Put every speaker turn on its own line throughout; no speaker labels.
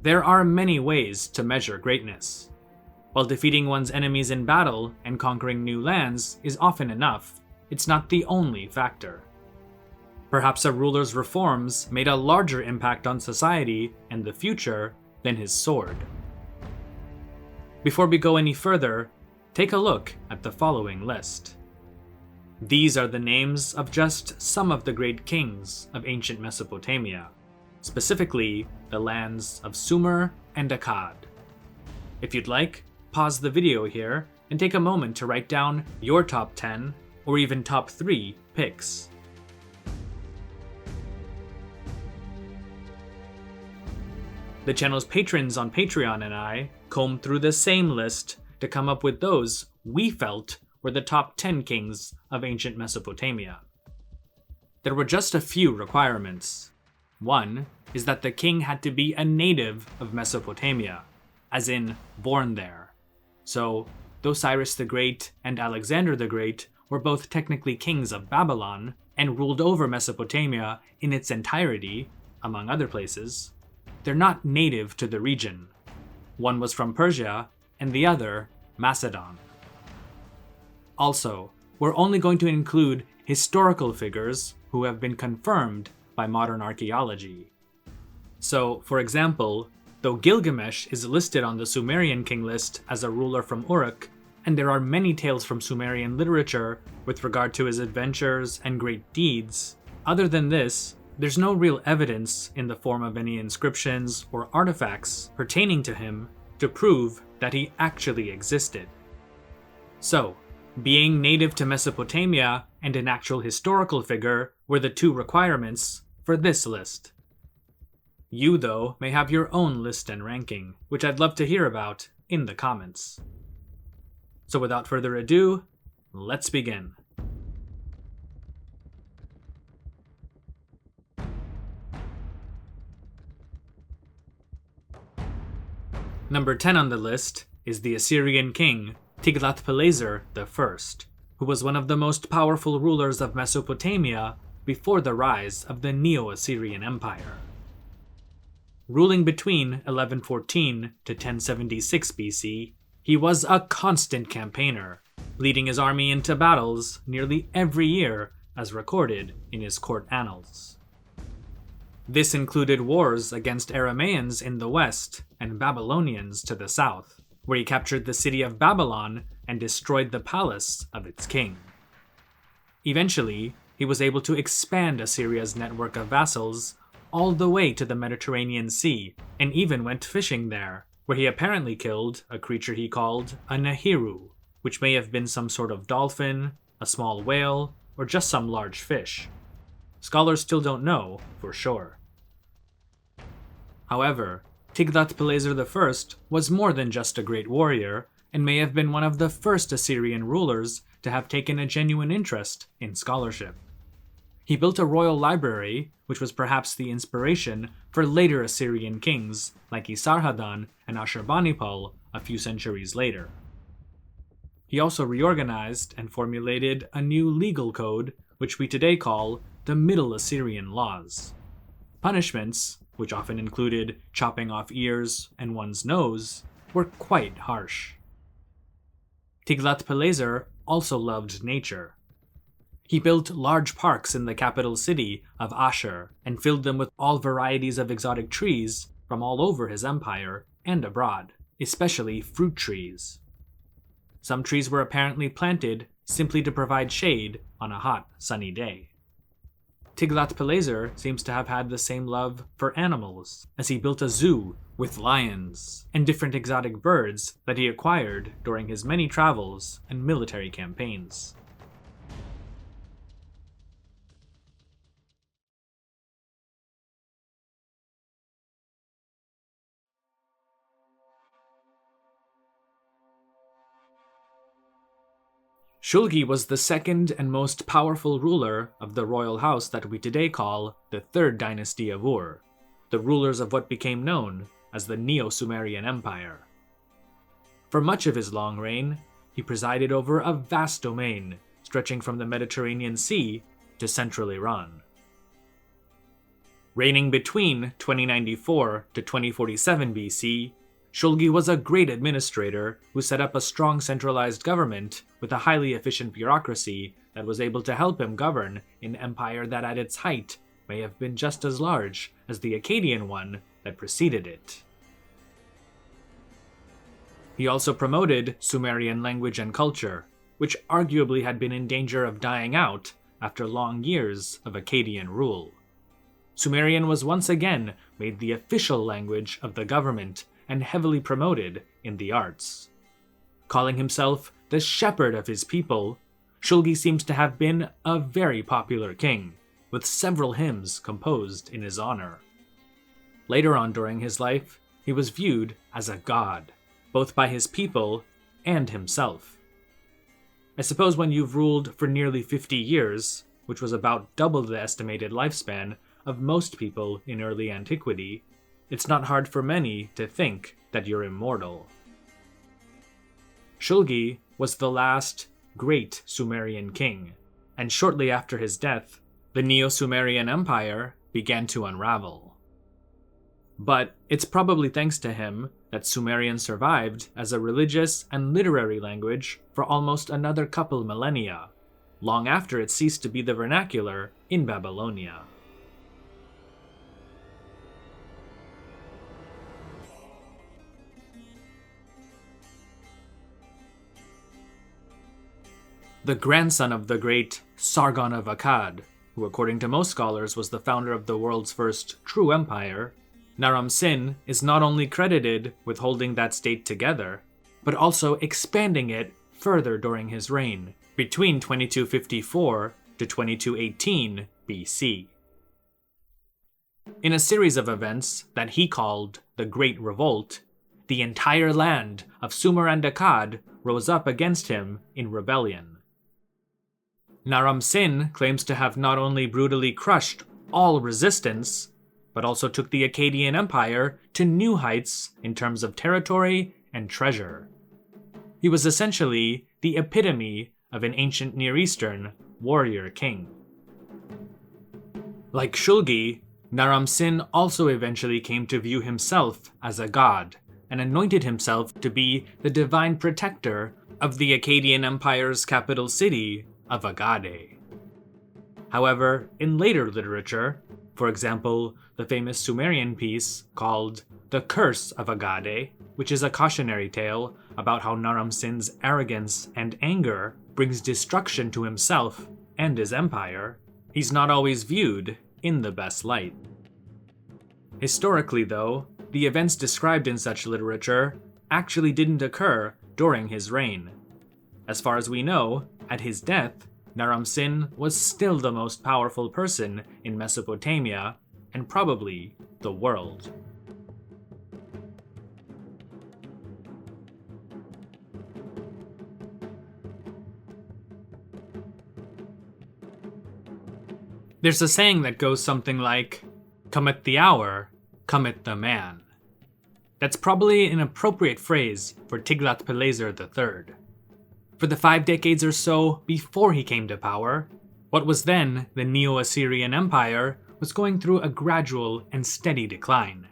There are many ways to measure greatness. While defeating one's enemies in battle and conquering new lands is often enough, it's not the only factor. Perhaps a ruler's reforms made a larger impact on society and the future than his sword. Before we go any further, take a look at the following list. These are the names of just some of the great kings of ancient Mesopotamia, specifically the lands of Sumer and Akkad. If you'd like, pause the video here and take a moment to write down your top 10 or even top 3 picks. The channel's patrons on Patreon and I combed through the same list to come up with those we felt were the top 10 kings of ancient Mesopotamia. There were just a few requirements. One is that the king had to be a native of Mesopotamia, as in born there. So, though Cyrus the Great and Alexander the Great were both technically kings of Babylon and ruled over Mesopotamia in its entirety, among other places, they're not native to the region. One was from Persia, and the other, Macedon. Also, we're only going to include historical figures who have been confirmed by modern archaeology. So, for example, though Gilgamesh is listed on the Sumerian king list as a ruler from Uruk, and there are many tales from Sumerian literature with regard to his adventures and great deeds, other than this, there's no real evidence in the form of any inscriptions or artifacts pertaining to him to prove that he actually existed. So, being native to Mesopotamia and an actual historical figure were the two requirements for this list. You, though, may have your own list and ranking, which I'd love to hear about in the comments. So without further ado, let's begin. Number 10 on the list is the Assyrian king Tiglat-Pileser I, who was one of the most powerful rulers of Mesopotamia before the rise of the Neo-Assyrian Empire. Ruling between 1114 to 1076 BC, he was a constant campaigner, leading his army into battles nearly every year as recorded in his court annals. This included wars against Aramaeans in the west and Babylonians to the south, where he captured the city of Babylon and destroyed the palace of its king. Eventually, he was able to expand Assyria's network of vassals all the way to the Mediterranean Sea, and even went fishing there, where he apparently killed a creature he called a Nahiru, which may have been some sort of dolphin, a small whale, or just some large fish. Scholars still don't know for sure. However, Tiglat-Pileser I was more than just a great warrior, and may have been one of the first Assyrian rulers to have taken a genuine interest in scholarship. He built a royal library, which was perhaps the inspiration for later Assyrian kings like Esarhaddon and Ashurbanipal a few centuries later. He also reorganized and formulated a new legal code, which we today call the Middle Assyrian Laws. Punishments, which often included chopping off ears and one's nose, were quite harsh. Tiglat-Pileser also loved nature. He built large parks in the capital city of Ashur and filled them with all varieties of exotic trees from all over his empire and abroad, especially fruit trees. Some trees were apparently planted simply to provide shade on a hot, sunny day. Tiglat-Pileser seems to have had the same love for animals, as he built a zoo with lions and different exotic birds that he acquired during his many travels and military campaigns. Shulgi was the second and most powerful ruler of the royal house that we today call the Third Dynasty of Ur, the rulers of what became known as the Neo-Sumerian Empire. For much of his long reign, he presided over a vast domain stretching from the Mediterranean Sea to central Iran. Reigning between 2094 to 2047 BC, Shulgi was a great administrator who set up a strong centralized government with a highly efficient bureaucracy that was able to help him govern an empire that at its height may have been just as large as the Akkadian one that preceded it. He also promoted Sumerian language and culture, which arguably had been in danger of dying out after long years of Akkadian rule. Sumerian was once again made the official language of the government and heavily promoted in the arts. Calling himself the shepherd of his people, Shulgi seems to have been a very popular king, with several hymns composed in his honor. Later on during his life, he was viewed as a god, both by his people and himself. I suppose when you've ruled for nearly 50 years, which was about double the estimated lifespan of most people in early antiquity, it's not hard for many to think that you're immortal. Shulgi was the last great Sumerian king, and shortly after his death, the Neo-Sumerian Empire began to unravel. But it's probably thanks to him that Sumerian survived as a religious and literary language for almost another couple millennia, long after it ceased to be the vernacular in Babylonia. The grandson of the great Sargon of Akkad, who according to most scholars was the founder of the world's first true empire, Naram-Sin is not only credited with holding that state together, but also expanding it further during his reign, between 2254 to 2218 BC. In a series of events that he called the Great Revolt, the entire land of Sumer and Akkad rose up against him in rebellion. Naram-Sin claims to have not only brutally crushed all resistance, but also took the Akkadian Empire to new heights in terms of territory and treasure. He was essentially the epitome of an ancient Near Eastern warrior king. Like Shulgi, Naram-Sin also eventually came to view himself as a god, and anointed himself to be the divine protector of the Akkadian Empire's capital city of Agade. However, in later literature, for example, the famous Sumerian piece called The Curse of Agade, which is a cautionary tale about how Naram-Sin's arrogance and anger brings destruction to himself and his empire, he's not always viewed in the best light. Historically, though, the events described in such literature actually didn't occur during his reign. As far as we know, at his death, Naram-Sin was still the most powerful person in Mesopotamia, and probably the world. There's a saying that goes something like, "Cometh the hour, cometh the man." That's probably an appropriate phrase for Tiglat-Pileser III. For the 5 decades or so before he came to power, what was then the Neo-Assyrian Empire was going through a gradual and steady decline.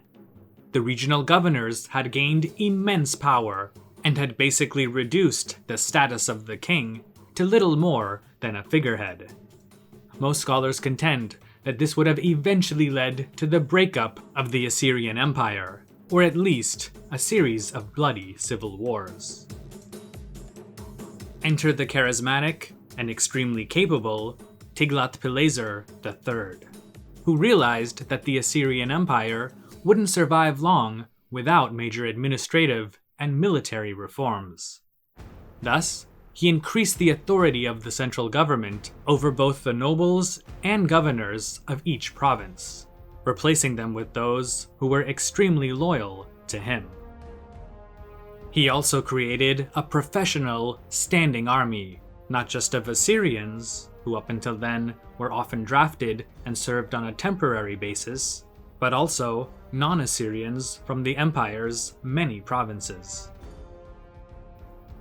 The regional governors had gained immense power and had basically reduced the status of the king to little more than a figurehead. Most scholars contend that this would have eventually led to the breakup of the Assyrian Empire, or at least a series of bloody civil wars. Enter the charismatic and extremely capable Tiglat-Pileser III, who realized that the Assyrian Empire wouldn't survive long without major administrative and military reforms. Thus, he increased the authority of the central government over both the nobles and governors of each province, replacing them with those who were extremely loyal to him. He also created a professional standing army, not just of Assyrians, who up until then were often drafted and served on a temporary basis, but also non-Assyrians from the empire's many provinces.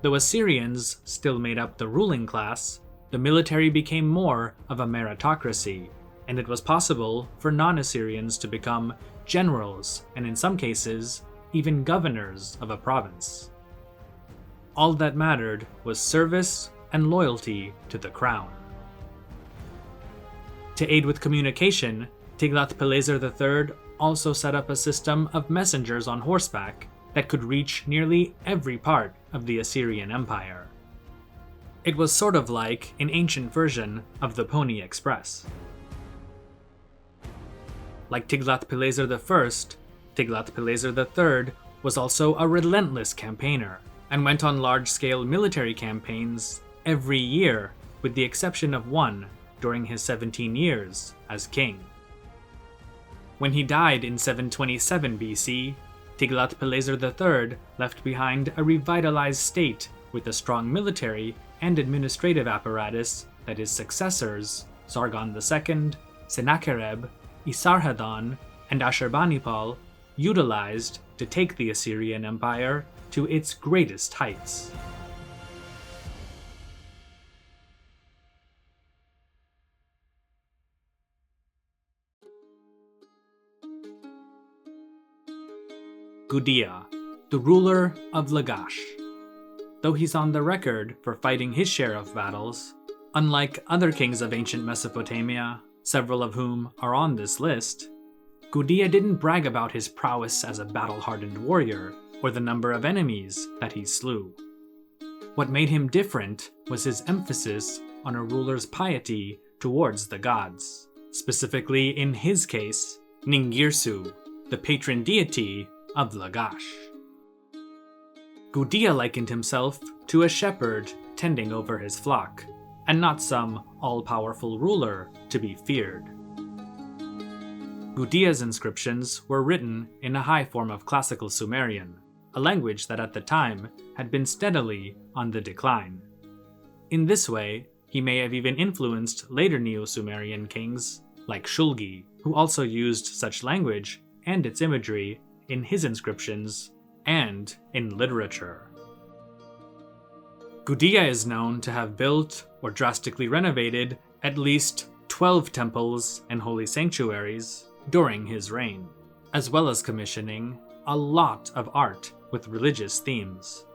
Though Assyrians still made up the ruling class, the military became more of a meritocracy, and it was possible for non-Assyrians to become generals and in some cases, even governors of a province. All that mattered was service and loyalty to the crown. To aid with communication, Tiglat-Pileser III also set up a system of messengers on horseback that could reach nearly every part of the Assyrian Empire. It was sort of like an ancient version of the Pony Express. Like Tiglat-Pileser I, Tiglat-Pileser III was also a relentless campaigner and went on large-scale military campaigns every year, with the exception of one during his 17 years as king. When he died in 727 BC, Tiglat-Pileser III left behind a revitalized state with a strong military and administrative apparatus that his successors, Sargon II, Sennacherib, Esarhaddon, and Ashurbanipal, utilized to take the Assyrian Empire to its greatest heights. Gudiya, the ruler of Lagash. Though he's on the record for fighting his share of battles, unlike other kings of ancient Mesopotamia, several of whom are on this list, Gudiya didn't brag about his prowess as a battle-hardened warrior or the number of enemies that he slew. What made him different was his emphasis on a ruler's piety towards the gods, specifically in his case, Ningirsu, the patron deity of Lagash. Gudiya likened himself to a shepherd tending over his flock, and not some all-powerful ruler to be feared. Gudiya's inscriptions were written in a high form of classical Sumerian, a language that at the time had been steadily on the decline. In this way, he may have even influenced later Neo-Sumerian kings like Shulgi, who also used such language and its imagery in his inscriptions and in literature. Gudiya is known to have built or drastically renovated at least 12 temples and holy sanctuaries during his reign, as well as commissioning a lot of art with religious themes.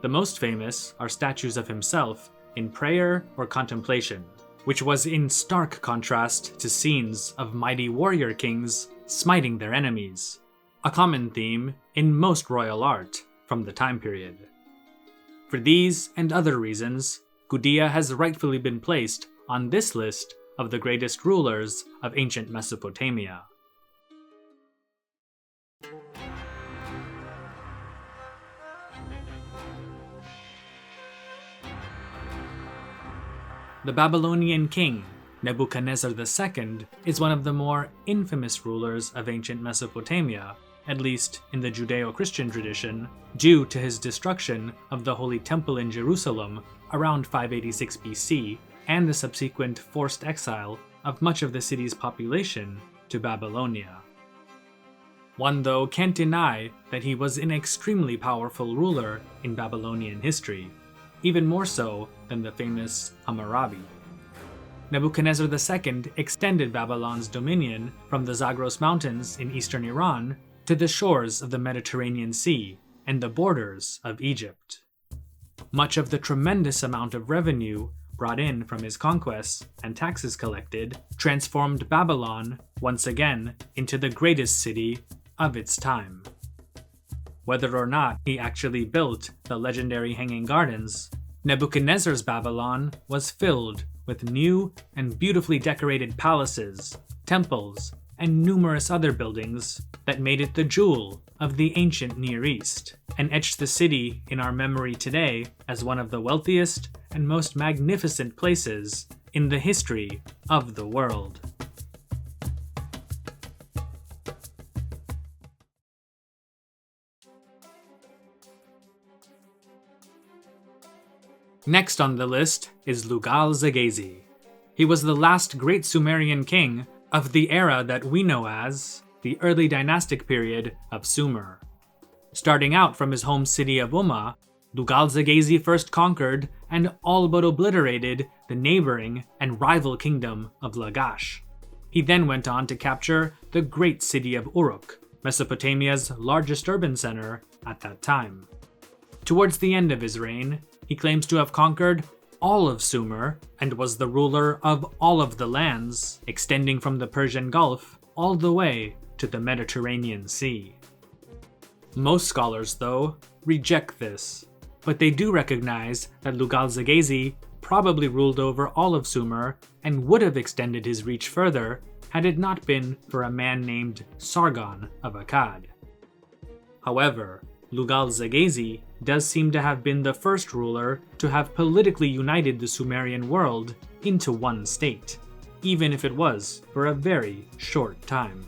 The most famous are statues of himself in prayer or contemplation, which was in stark contrast to scenes of mighty warrior kings smiting their enemies, a common theme in most royal art from the time period. For these and other reasons, Gudiya has rightfully been placed on this list of the greatest rulers of ancient Mesopotamia. The Babylonian king, Nebuchadnezzar II, is one of the more infamous rulers of ancient Mesopotamia, at least in the Judeo-Christian tradition, due to his destruction of the Holy Temple in Jerusalem around 586 BC and the subsequent forced exile of much of the city's population to Babylonia. One, though, can't deny that he was an extremely powerful ruler in Babylonian history, even more so than the famous Hammurabi. Nebuchadnezzar II extended Babylon's dominion from the Zagros Mountains in eastern Iran to the shores of the Mediterranean Sea and the borders of Egypt. Much of the tremendous amount of revenue brought in from his conquests and taxes collected transformed Babylon once again into the greatest city of its time. Whether or not he actually built the legendary Hanging Gardens, Nebuchadnezzar's Babylon was filled with new and beautifully decorated palaces, temples, and numerous other buildings that made it the jewel of the ancient Near East, and etched the city in our memory today as one of the wealthiest and most magnificent places in the history of the world. Next on the list is Lugal Zaghesi. He was the last great Sumerian king of the era that we know as the early dynastic period of Sumer. Starting out from his home city of Umma, Lugal Zaghesi first conquered and all but obliterated the neighboring and rival kingdom of Lagash, He then went on to capture the great city of Uruk, Mesopotamia's largest urban center at that time. Towards the end of his reign, he claims to have conquered all of Sumer and was the ruler of all of the lands, extending from the Persian Gulf all the way to the Mediterranean Sea. Most scholars, though, reject this, but they do recognize that Lugal Zaghesi probably ruled over all of Sumer and would have extended his reach further had it not been for a man named Sargon of Akkad. However, Lugal Zaghesi does seem to have been the first ruler to have politically united the Sumerian world into one state, even if it was for a very short time.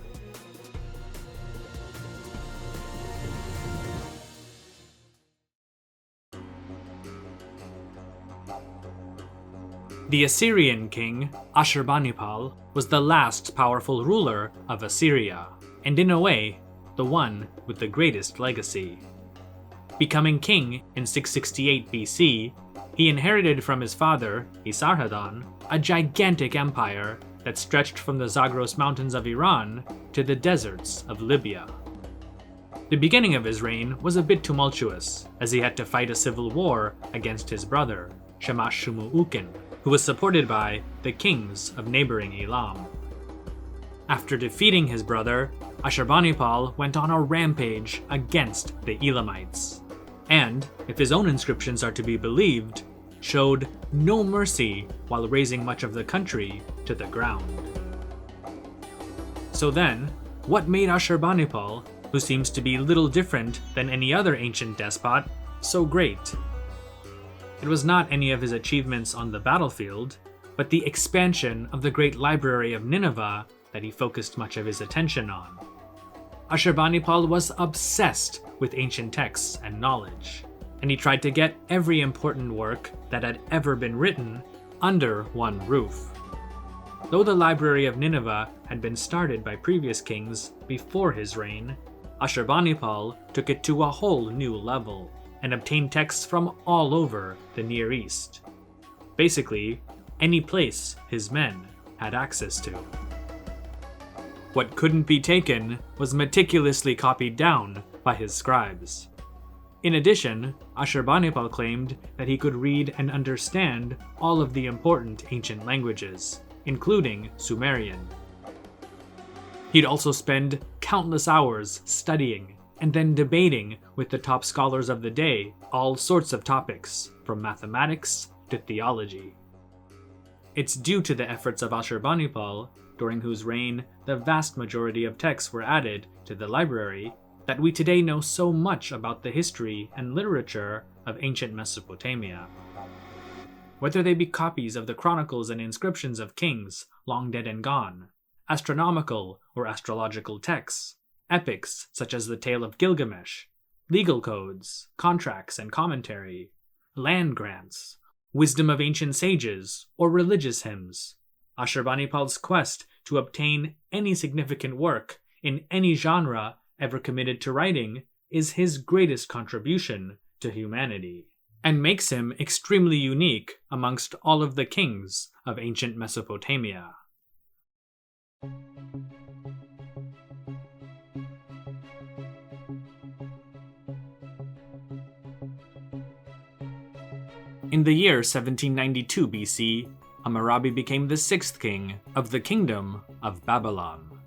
The Assyrian king, Ashurbanipal, was the last powerful ruler of Assyria, and in a way, the one with the greatest legacy. Becoming king in 668 BC, he inherited from his father, Esarhaddon, a gigantic empire that stretched from the Zagros mountains of Iran to the deserts of Libya. The beginning of his reign was a bit tumultuous, as he had to fight a civil war against his brother, Shamash Shumuukin, who was supported by the kings of neighboring Elam. After defeating his brother, Ashurbanipal went on a rampage against the Elamites, and, if his own inscriptions are to be believed, showed no mercy while razing much of the country to the ground. So then, what made Ashurbanipal, who seems to be little different than any other ancient despot, so great? It was not any of his achievements on the battlefield, but the expansion of the great library of Nineveh that he focused much of his attention on. Ashurbanipal was obsessed with ancient texts and knowledge, and he tried to get every important work that had ever been written under one roof. Though the library of Nineveh had been started by previous kings before his reign, Ashurbanipal took it to a whole new level and obtained texts from all over the Near East. Basically, any place his men had access to. What couldn't be taken was meticulously copied down by his scribes. In addition, Ashurbanipal claimed that he could read and understand all of the important ancient languages, including Sumerian. He'd also spend countless hours studying and then debating with the top scholars of the day all sorts of topics, from mathematics to theology. It's due to the efforts of Ashurbanipal, during whose reign the vast majority of texts were added to the library, that we today know so much about the history and literature of ancient Mesopotamia. Whether they be copies of the chronicles and inscriptions of kings long dead and gone, astronomical or astrological texts, epics such as the Tale of Gilgamesh, legal codes, contracts and commentary, land grants, wisdom of ancient sages, or religious hymns, Ashurbanipal's quest to obtain any significant work in any genre ever committed to writing is his greatest contribution to humanity, and makes him extremely unique amongst all of the kings of ancient Mesopotamia. In the year 1792 BC, Hammurabi became the sixth king of the Kingdom of Babylon.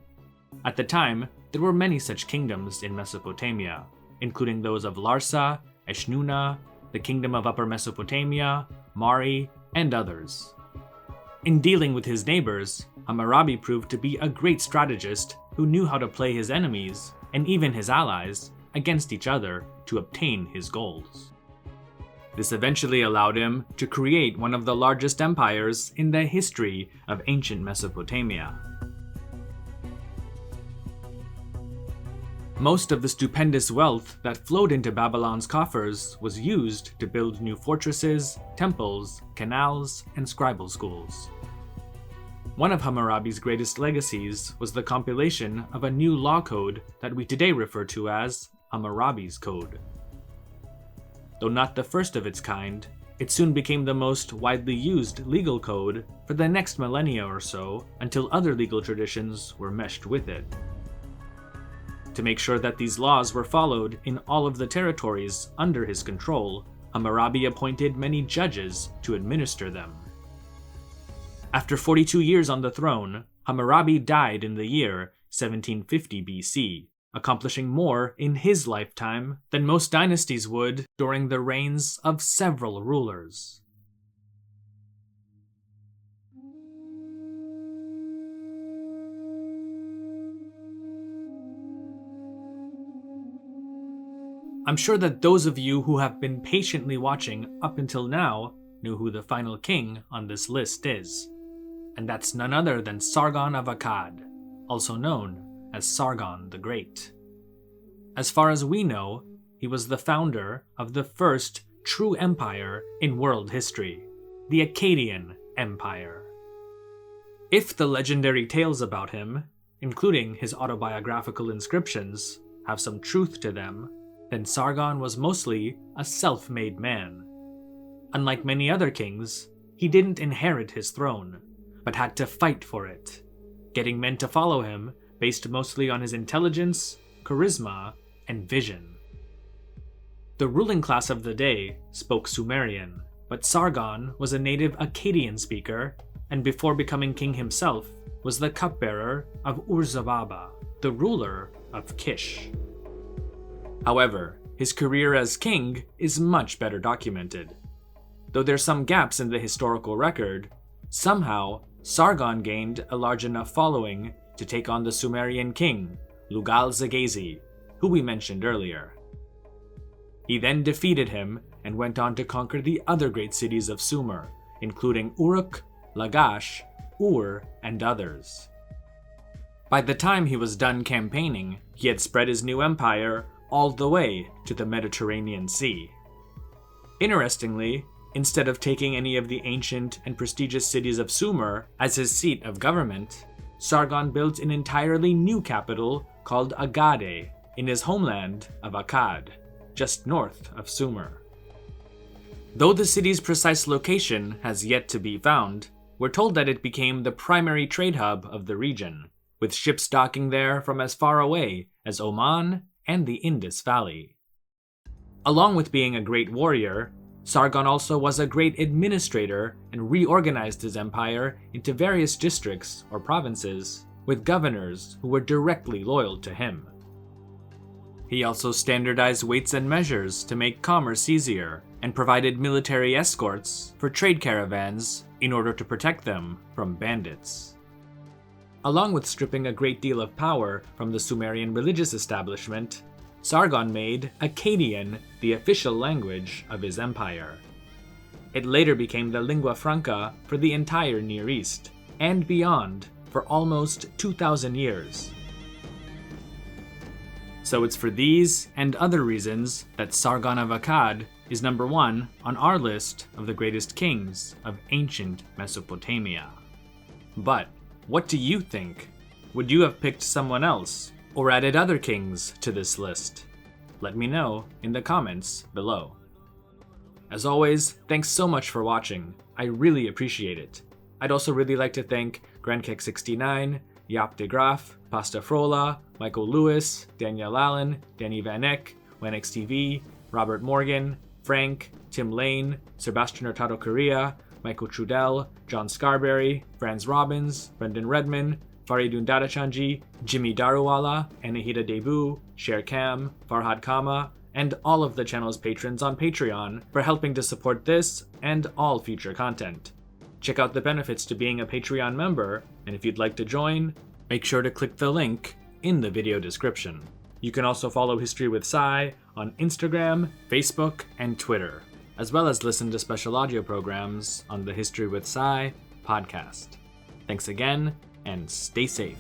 At the time, there were many such kingdoms in Mesopotamia, including those of Larsa, Eshnunna, the Kingdom of Upper Mesopotamia, Mari, and others. In dealing with his neighbors, Hammurabi proved to be a great strategist who knew how to play his enemies, and even his allies, against each other to obtain his goals. This eventually allowed him to create one of the largest empires in the history of ancient Mesopotamia. Most of the stupendous wealth that flowed into Babylon's coffers was used to build new fortresses, temples, canals, and scribal schools. One of Hammurabi's greatest legacies was the compilation of a new law code that we today refer to as Hammurabi's Code. Though not the first of its kind, It soon became the most widely used legal code for the next millennia or so, until other legal traditions were meshed with it. To make sure that these laws were followed in all of the territories under his control, Hammurabi appointed many judges to administer them. After 42 years on the throne, Hammurabi died in the year 1750 BC, accomplishing more in his lifetime than most dynasties would during the reigns of several rulers. I'm sure that those of you who have been patiently watching up until now know who the final king on this list is, and that's none other than Sargon of Akkad, also known as Sargon the Great. As far as we know, he was the founder of the first true empire in world history, the Akkadian Empire. If the legendary tales about him, including his autobiographical inscriptions, have some truth to them, then Sargon was mostly a self-made man. Unlike many other kings, he didn't inherit his throne, but had to fight for it, getting men to follow him based mostly on his intelligence, charisma, and vision. The ruling class of the day spoke Sumerian, but Sargon was a native Akkadian speaker, and before becoming king himself, was the cupbearer of Ur-Zababa, the ruler of Kish. However, his career as king is much better documented. Though there's some gaps in the historical record, somehow Sargon gained a large enough following to take on the Sumerian king, Lugal Zaghesi, who we mentioned earlier. He then defeated him and went on to conquer the other great cities of Sumer, including Uruk, Lagash, Ur, and others. By the time he was done campaigning, he had spread his new empire all the way to the Mediterranean Sea. Interestingly, instead of taking any of the ancient and prestigious cities of Sumer as his seat of government, Sargon built an entirely new capital called Akkad in his homeland of Akkad, just north of Sumer. Though the city's precise location has yet to be found, we're told that it became the primary trade hub of the region, with ships docking there from as far away as Oman and the Indus Valley. Along with being a great warrior, Sargon also was a great administrator and reorganized his empire into various districts or provinces, with governors who were directly loyal to him. He also standardized weights and measures to make commerce easier, and provided military escorts for trade caravans in order to protect them from bandits. Along with stripping a great deal of power from the Sumerian religious establishment, Sargon made Akkadian the official language of his empire. It later became the lingua franca for the entire Near East, and beyond, for almost 2,000 years. So it's for these and other reasons that Sargon of Akkad is number 1 on our list of the greatest kings of ancient Mesopotamia. But what do you think? Would you have picked someone else, or added other kings to this list? Let me know in the comments below. As always, thanks so much for watching. I really appreciate it. I'd also really like to thank Grankek69, Jaap de Graaf, Pasta Frola, Michael Lewis, Danielle Allen, Danny Van Eck, Wenix TV, Robert Morgan, Frank, Tim Lane, Sebastian Hurtado Correa, Michael Trudell, John Scarberry, Franz Robbins, Brendan Redman, Faridun Dadachanji, Jimmy Daruwala, Anahita Debu, Sher Kam, Farhad Kama, and all of the channel's patrons on Patreon for helping to support this and all future content. Check out the benefits to being a Patreon member, and if you'd like to join, make sure to click the link in the video description. You can also follow History with Sai on Instagram, Facebook, and Twitter, as well as listen to special audio programs on the History with Sai podcast. Thanks again, and stay safe.